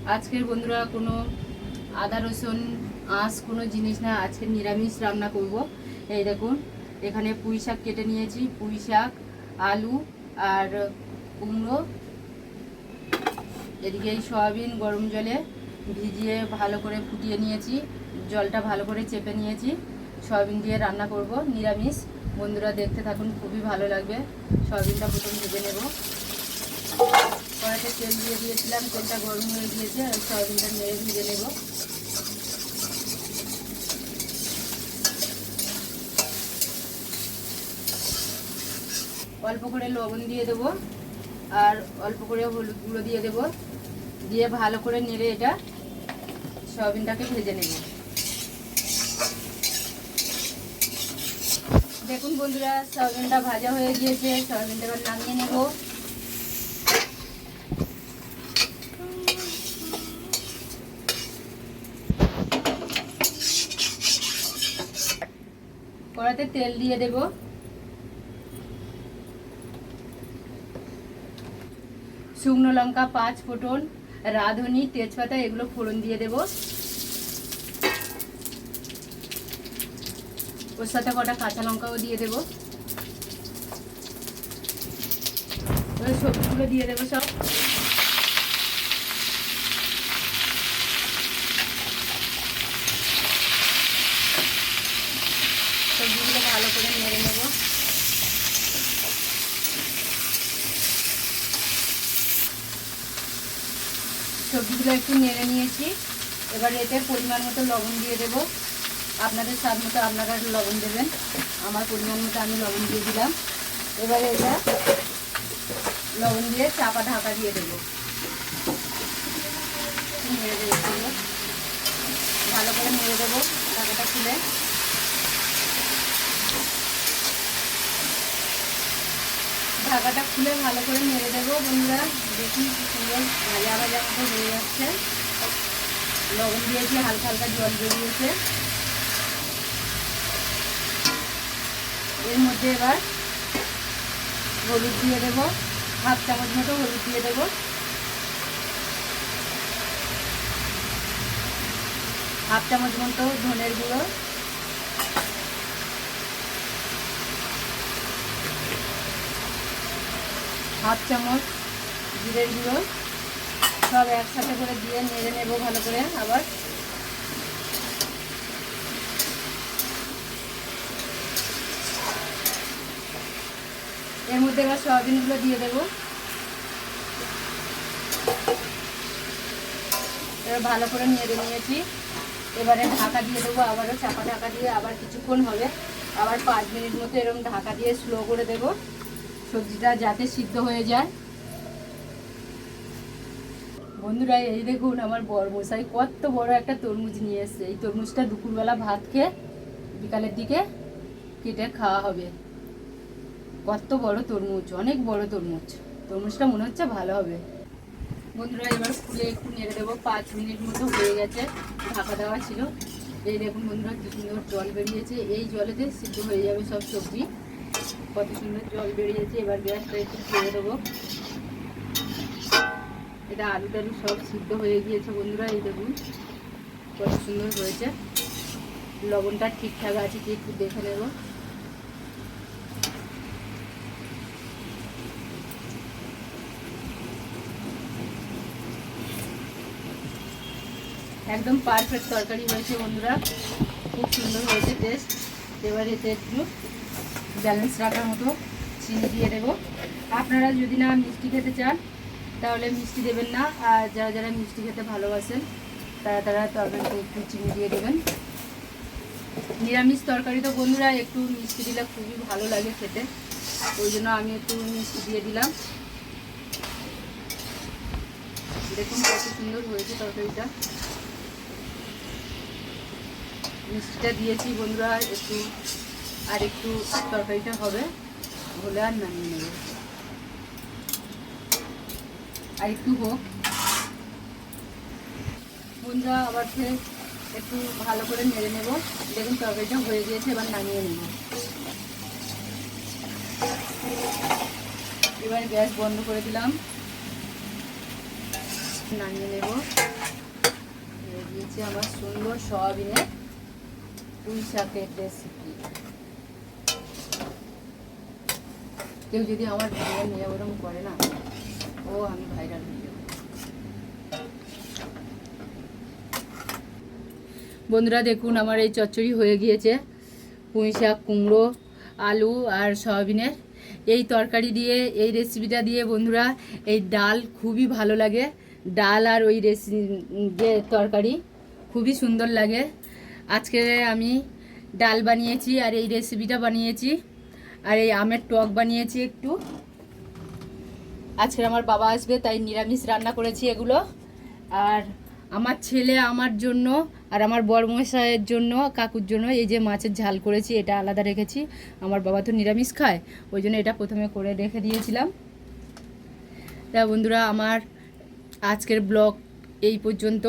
আজকের বন্ধুরা কোনো আদা রসুন আঁশ কোনো জিনিস না, আজকে নিরামিষ রান্না করব। এই দেখুন এখানে পুঁই শাক কেটে নিয়েছি, পুঁই শাক, আলু আর কুমড়ো। এদিকে এই সয়াবিন গরম জলে ভিজিয়ে ভালো করে ফুটিয়ে নিয়েছি, জলটা ভালো করে চেপে নিয়েছি। সয়াবিন দিয়ে রান্না করব নিরামিষ। বন্ধুরা দেখতে থাকুন, খুবই ভালো লাগবে। সয়াবিনটা প্রথম ভেজে নেব। কড়াইতে তেল দিয়ে দিয়েছিলাম, তেলটা গরম হয়ে গিয়েছে, সয়াবিনটা নেড়ে ভেজে নেব। অল্প করে লবণ দিয়ে দেবো আর অল্প করে হলুদ গুঁড়ো দিয়ে দেবো, দিয়ে ভালো করে নেড়ে এটা সয়াবিনটাকে ভেজে নেব। দেখুন বন্ধুরা সয়াবিনটা ভাজা হয়ে গিয়েছে, সয়াবিনটা এবার নামিয়ে নেব। কড়াতে তেল দিয়ে দেব, শুকনো লঙ্কা 5 ফোঁটন, রাঁধুনি, তেজপাতা এগুলো ফোড়ন দিয়ে দেব। ওর সাথে কটা কাঁচা লঙ্কাও দিয়ে দেব। এবার সবজিগুলো দিয়ে দেবো সব। সবজিগুলো ভালো করে নেড়ে নেব। সবজিগুলো একটু নেড়ে নিয়েছি, এবার এতে পরিমাণ মতো লবণ দিয়ে দেব। আপনাদের স্বাদ মতো আপনারা লবণ দেবেন, আমার পরিমাণ মতো আমি লবণ দিয়ে দিলাম। এবারে এটা লবণ দিয়ে চাপা ঢাকা দিয়ে দেবো। নেড়ে দেবো, ভালো করে নেড়ে দেবো ঢাকাটা খুলে। ঢাকাটা খুলে ভালো করে নেড়ে দেবো। বন্ধুরা দেখুন কি সুন্দর ভাজা ভাজা মতো হয়ে যাচ্ছে। লবণ দিয়েছি, হালকা হালকা জল বেরিয়েছে। এর মধ্যে এবার হলুদ দিয়ে দেবো, 1/2 চামচ মতো হলুদ দিয়ে দেবো। 1/2 চামচ মতো ধনের গুঁড়ো, 1/2 চামচ জিরের গুঁড়ো, সব একসাথে করে দিয়ে নেড়ে নেব ভালো করে। আবার এর মধ্যে এবার সয়াবিনগুলো দিয়ে দেবো। এবার ভালো করে নেড়ে নিয়েছি, এবারে ঢাকা দিয়ে দেবো। আবারও চাপা ঢাকা দিয়ে আবার কিছুক্ষণ হবে, আবার 5 মিনিট মতো এরকম ঢাকা দিয়ে স্লো করে দেব, সবজিটা যাতে সিদ্ধ হয়ে যায়। বন্ধুরা এই দেখুন আমার বরমশাই কত বড় একটা তরমুজ নিয়ে এসছে। এই তরমুজটা দুপুরবেলা ভাত খেয়ে বিকালের দিকে কেটে খাওয়া হবে। কত বড় তরমুজ, অনেক বড় তরমুজ। তরমুজটা মনে হচ্ছে ভালো হবে। বন্ধুরা এবার খুলে একটু নেড়ে দেবো। 5 মিনিট মতো হয়ে গেছে, ঢাকা দেওয়া ছিল। এই দেখুন বন্ধুরা কি সুন্দর জল বেরিয়েছে, এই জলেতে সিদ্ধ হয়ে যাবে সব সবজি। কত সুন্দর জল বেরিয়েছে। এবার গ্যাসটা একটু ছেড়ে দেবো। এটা আলু টালু সব সিদ্ধ হয়ে গিয়েছে বন্ধুরা, এই দেখুন কত সুন্দর হয়েছে। লবণটা ঠিকঠাক আছে কি একটু দেখে নেব। একদম পারফেক্ট তরকারি হয়েছে বন্ধুরা, খুব সুন্দর হয়েছে টেস্ট। এবার এতে একটু ব্যালেন্স রাখার মতো চিনি দিয়ে দেবো। আপনারা যদি না মিষ্টি খেতে চান তাহলে মিষ্টি দেবেন না, আর যারা যারা মিষ্টি খেতে ভালোবাসেন তারা তারা তরকারিতে একটু চিনি দিয়ে দেবেন। নিরামিষ তরকারি তো বন্ধুরা একটু মিষ্টি দিলে খুবই ভালো লাগে খেতে, ওই জন্য আমি একটু মিষ্টি দিয়ে দিলাম। দেখুন কত সুন্দর হয়েছে তরকারিটা। মিষ্টিটা দিয়েছি বন্ধুরা, একটু আর একটু তরকারিটা হবে, হলে আর নামিয়ে নেব। আর একটু হোক বন্ধুরা, আবার ফের একটু ভালো করে নেড়ে নেব। দেখুন তরকারিটা হয়ে গিয়েছে, এবার নামিয়ে নেব। এবার গ্যাস বন্ধ করে দিলাম। নামিয়ে নেব। দিয়েছি আমার সুন্দর সয়াবিনের পুঁই শাকের রেসিপি। কেউ যদি আমার ভিডিও নিয়ে ওরকম করে না, ও আমি ভাইরাল হয়ে যাব। বন্ধুরা দেখুন আমার এই চচ্চড়ি হয়ে গিয়েছে। পুঁই শাক, কুমড়ো, আলু আর সয়াবিনের এই তরকারি দিয়ে, এই রেসিপিটা দিয়ে বন্ধুরা এই ডাল খুবই ভালো লাগে। ডাল আর ওই যে তরকারি খুবই সুন্দর লাগে। আজকে আমি ডাল বানিয়েছি আর এই রেসিপিটা বানিয়েছি আর এই আমের টক বানিয়েছি একটু। আজকে আমার বাবা আসবে তাই নিরামিষ রান্না করেছি এগুলো। আর আমার ছেলে আমার জন্য আর আমার বড়মশাইয়ের জন্য, কাকুর জন্য এই যে মাছের ঝাল করেছি, এটা আলাদা রেখেছি। আমার বাবা তো নিরামিষ খায়, ওই জন্য এটা প্রথমে করে রেখে দিয়েছিলাম। তা বন্ধুরা আমার আজকের ব্লগ এই পর্যন্ত।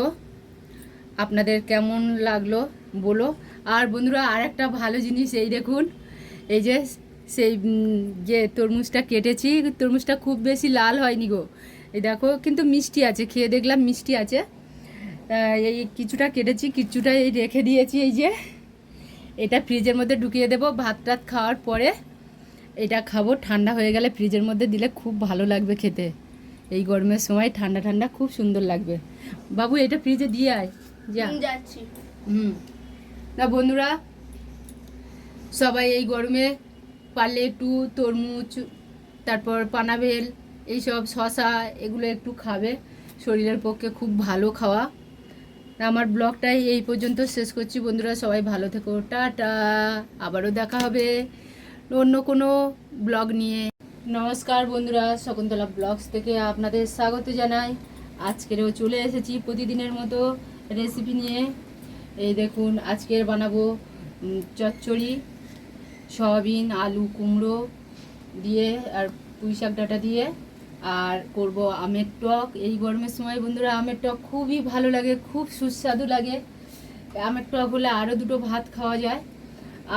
আপনাদের কেমন লাগলো বলো। আর বন্ধুরা আর একটা ভালো জিনিস, এই দেখুন এই যে সেই যে তরমুজটা কেটেছি, তরমুজটা খুব বেশি লাল হয়নি গো, এই দেখো, কিন্তু মিষ্টি আছে, খেয়ে দেখলাম মিষ্টি আছে। এই কিছুটা কেটেছি, কিছুটা এই রেখে দিয়েছি। এই যে এটা ফ্রিজের মধ্যে ঢুকিয়ে দেবো, ভাত টাত খাওয়ার পরে এটা খাবো। ঠান্ডা হয়ে গেলে ফ্রিজের মধ্যে দিলে খুব ভালো লাগবে খেতে। এই গরমের সময় ঠান্ডা ঠান্ডা খুব সুন্দর লাগবে। বাবু এটা ফ্রিজে দিয়ে আয়, যাচ্ছি। না বন্ধুরা, সবাই এই গরমে পারলে একটু তরমুজ, তারপর পানাবেল, এইসব শশা, এগুলো একটু খাবে, শরীরের পক্ষে খুব ভালো খাওয়া। আমার ব্লগটাই এই পর্যন্ত শেষ করছি বন্ধুরা, সবাই ভালো থেকো, টাটা। আবারও দেখা হবে অন্য কোনো ব্লগ নিয়ে। নমস্কার বন্ধুরা, শকুন্তলা ব্লগস থেকে আপনাদের স্বাগত জানাই। আজকেরও চলে এসেছি প্রতিদিনের মতো রেসিপি নিয়ে। এই দেখুন আজকের বানাবো চচ্চড়ি, সয়াবিন, আলু, কুমড়ো দিয়ে আর পুঁই শাক ডাঁটা দিয়ে, আর করব আমের টক। এই গরমের সময় বন্ধুরা আমের টক খুবই ভালো লাগে, খুব সুস্বাদু লাগে। আমের টক হলে আরও দুটো ভাত খাওয়া যায়।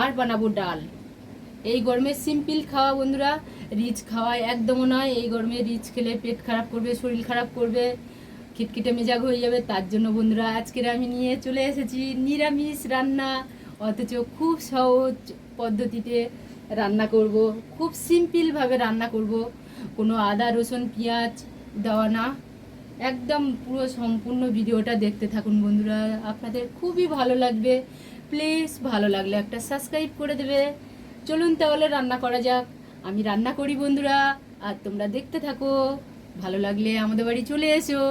আর বানাবো ডাল। এই গরমে সিম্পল খাওয়া বন্ধুরা, রিচ খাওয়া একদমও নয়। এই গরমে রিচ খেলে পেট খারাপ করবে, শরীর খারাপ করবে, খিটখিটে মেজাজ হয়ে যাবে। তার জন্য বন্ধুরা আজকের আমি নিয়ে চলে এসেছি নিরামিষ রান্না, অথচ খুব সহজ পদ্ধতিতে রান্না করব, খুব সিম্পলভাবে রান্না করব। কোনো আদা রসুন পেঁয়াজ দেওয়া না, একদম পুরো সম্পূর্ণ ভিডিওটা দেখতে থাকুন বন্ধুরা, আপনাদের খুবই ভালো লাগবে। প্লিজ ভালো লাগলে একটা সাবস্ক্রাইব করে দেবে। চলুন তাহলে রান্না করা যাক। আমি রান্না করি বন্ধুরা, আর তোমরা দেখতে থাকো। ভালো লাগলে আমাদের বাড়ি চলে এসো।